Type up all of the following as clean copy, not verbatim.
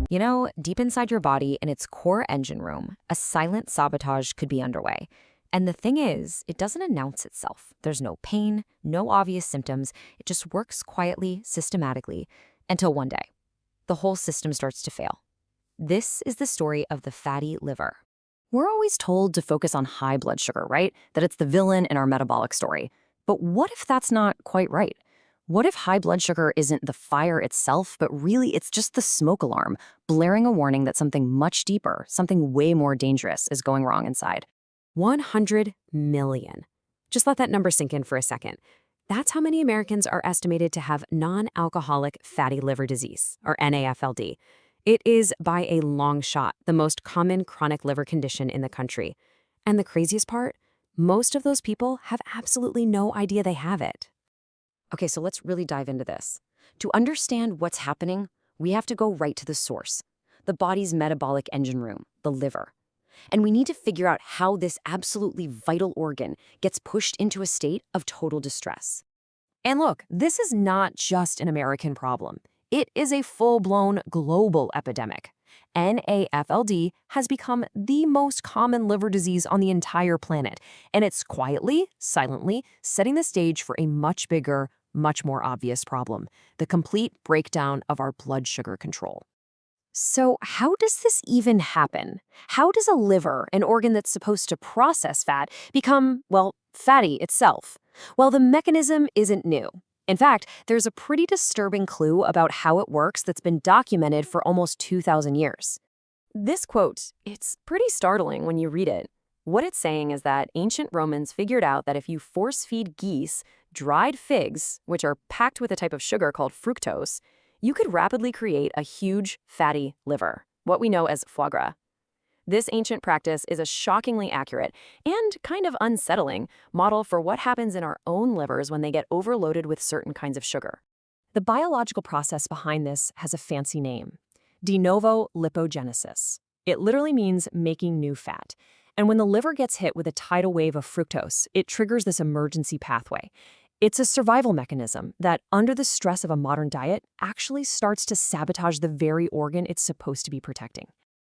You know, deep inside your body in its core engine room, a silent sabotage could be underway. And the thing is, it doesn't announce itself. There's no pain, no obvious symptoms. It just works quietly, systematically, until one day, the whole system starts to fail. This is the story of the fatty liver. We're always told to focus on high blood sugar, right? That it's the villain in our metabolic story. But what if that's not quite right? What if high blood sugar isn't the fire itself, but really it's just the smoke alarm, blaring a warning that something much deeper, something way more dangerous is going wrong inside? 100 million. Just let that number sink in for a second. That's how many Americans are estimated to have non-alcoholic fatty liver disease, or NAFLD. It is, by a long shot, the most common chronic liver condition in the country. And the craziest part, most of those people have absolutely no idea they have it. Okay, so let's really dive into this. To understand what's happening, we have to go right to the source, the body's metabolic engine room, the liver. And we need to figure out how this absolutely vital organ gets pushed into a state of total distress. And look, this is not just an American problem. It is a full-blown global epidemic. NAFLD has become the most common liver disease on the entire planet, and it's quietly, silently setting the stage for a much bigger, much more obvious problem, the complete breakdown of our blood sugar control. So how does this even happen? How does a liver, an organ that's supposed to process fat, become, well, fatty itself? Well, the mechanism isn't new. In fact, there's a pretty disturbing clue about how it works that's been documented for almost 2,000 years. This quote, it's pretty startling when you read it. What it's saying is that ancient Romans figured out that if you force-feed geese dried figs, which are packed with a type of sugar called fructose, you could rapidly create a huge, fatty liver, what we know as foie gras. This ancient practice is a shockingly accurate and kind of unsettling model for what happens in our own livers when they get overloaded with certain kinds of sugar. The biological process behind this has a fancy name, de novo lipogenesis. It literally means making new fat. And when the liver gets hit with a tidal wave of fructose, it triggers this emergency pathway. It's a survival mechanism that, under the stress of a modern diet, actually starts to sabotage the very organ it's supposed to be protecting.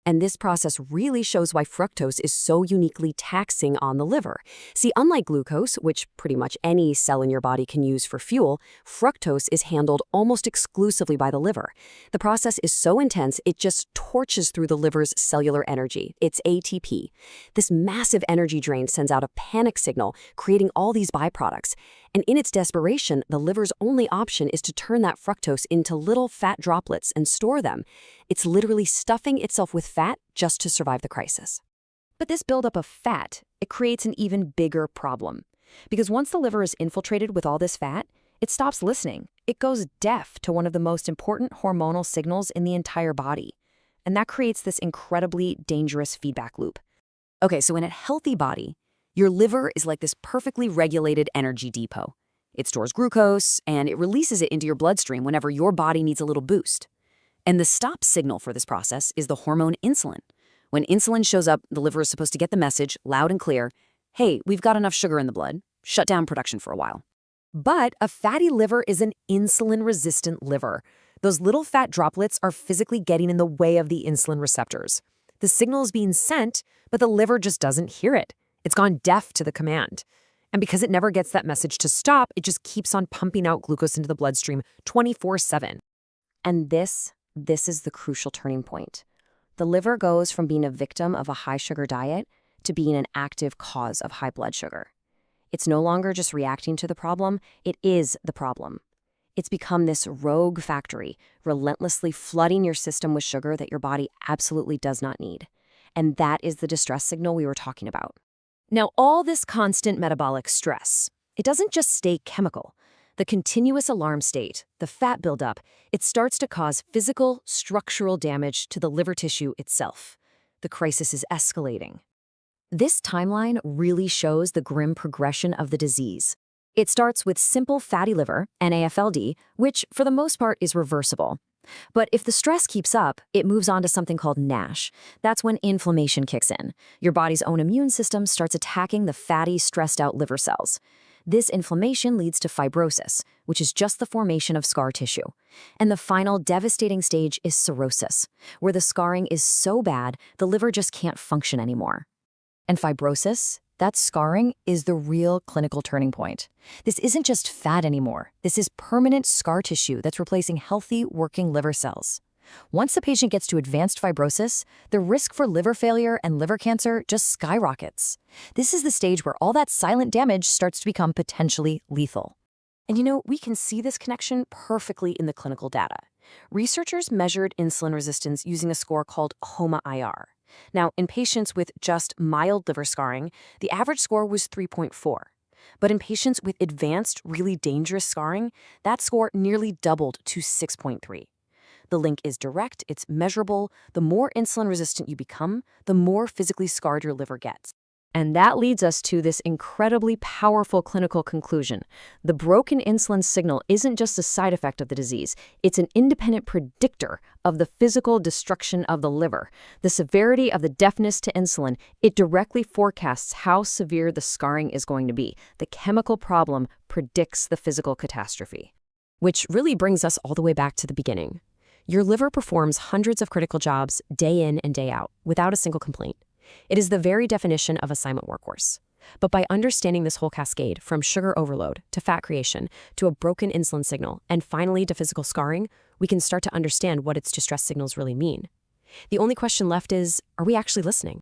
And this process really shows why fructose is so uniquely taxing on the liver. See, unlike glucose, which pretty much any cell in your body can use for fuel, fructose is handled almost exclusively by the liver. The process is so intense, it just torches through the liver's cellular energy. It's ATP. This massive energy drain sends out a panic signal, creating all these byproducts. And in its desperation, the liver's only option is to turn that fructose into little fat droplets and store them. It's literally stuffing itself with fat just to survive the crisis. But this buildup of fat, it creates an even bigger problem. Because once the liver is infiltrated with all this fat, it stops listening. It goes deaf to one of the most important hormonal signals in the entire body. And that creates this incredibly dangerous feedback loop. Okay, so in a healthy body, your liver is like this perfectly regulated energy depot. It stores glucose, and it releases it into your bloodstream whenever your body needs a little boost. And the stop signal for this process is the hormone insulin. When insulin shows up, the liver is supposed to get the message loud and clear, hey, we've got enough sugar in the blood, shut down production for a while. But a fatty liver is an insulin-resistant liver. Those little fat droplets are physically getting in the way of the insulin receptors. The signal is being sent, but the liver just doesn't hear it. It's gone deaf to the command. And because it never gets that message to stop, it just keeps on pumping out glucose into the bloodstream 24/7. And this is the crucial turning point. The liver goes from being a victim of a high-sugar diet to being an active cause of high blood sugar. It's no longer just reacting to the problem, it is the problem. It's become this rogue factory, relentlessly flooding your system with sugar that your body absolutely does not need. And that is the distress signal we were talking about. Now, all this constant metabolic stress, it doesn't just stay chemical. The continuous alarm state, the fat buildup, it starts to cause physical, structural damage to the liver tissue itself. The crisis is escalating. This timeline really shows the grim progression of the disease. It starts with simple fatty liver, NAFLD, which for the most part is reversible. But if the stress keeps up, it moves on to something called NASH. That's when inflammation kicks in. Your body's own immune system starts attacking the fatty, stressed-out liver cells. This inflammation leads to fibrosis, which is just the formation of scar tissue. And the final devastating stage is cirrhosis, where the scarring is so bad the liver just can't function anymore. And fibrosis, that scarring, is the real clinical turning point. This isn't just fat anymore. This is permanent scar tissue that's replacing healthy, working liver cells. Once the patient gets to advanced fibrosis, the risk for liver failure and liver cancer just skyrockets. This is the stage where all that silent damage starts to become potentially lethal. And we can see this connection perfectly in the clinical data. Researchers measured insulin resistance using a score called HOMA-IR. Now, in patients with just mild liver scarring, the average score was 3.4. But in patients with advanced, really dangerous scarring, that score nearly doubled to 6.3. The link is direct, it's measurable. The more insulin-resistant you become, the more physically scarred your liver gets. And that leads us to this incredibly powerful clinical conclusion. The broken insulin signal isn't just a side effect of the disease. It's an independent predictor of the physical destruction of the liver. The severity of the deafness to insulin, it directly forecasts how severe the scarring is going to be. The chemical problem predicts the physical catastrophe. Which really brings us all the way back to the beginning. Your liver performs hundreds of critical jobs day in and day out without a single complaint. It is the very definition of a silent workhorse. But by understanding this whole cascade, from sugar overload to fat creation to a broken insulin signal and finally to physical scarring, we can start to understand what its distress signals really mean. The only question left is, are we actually listening?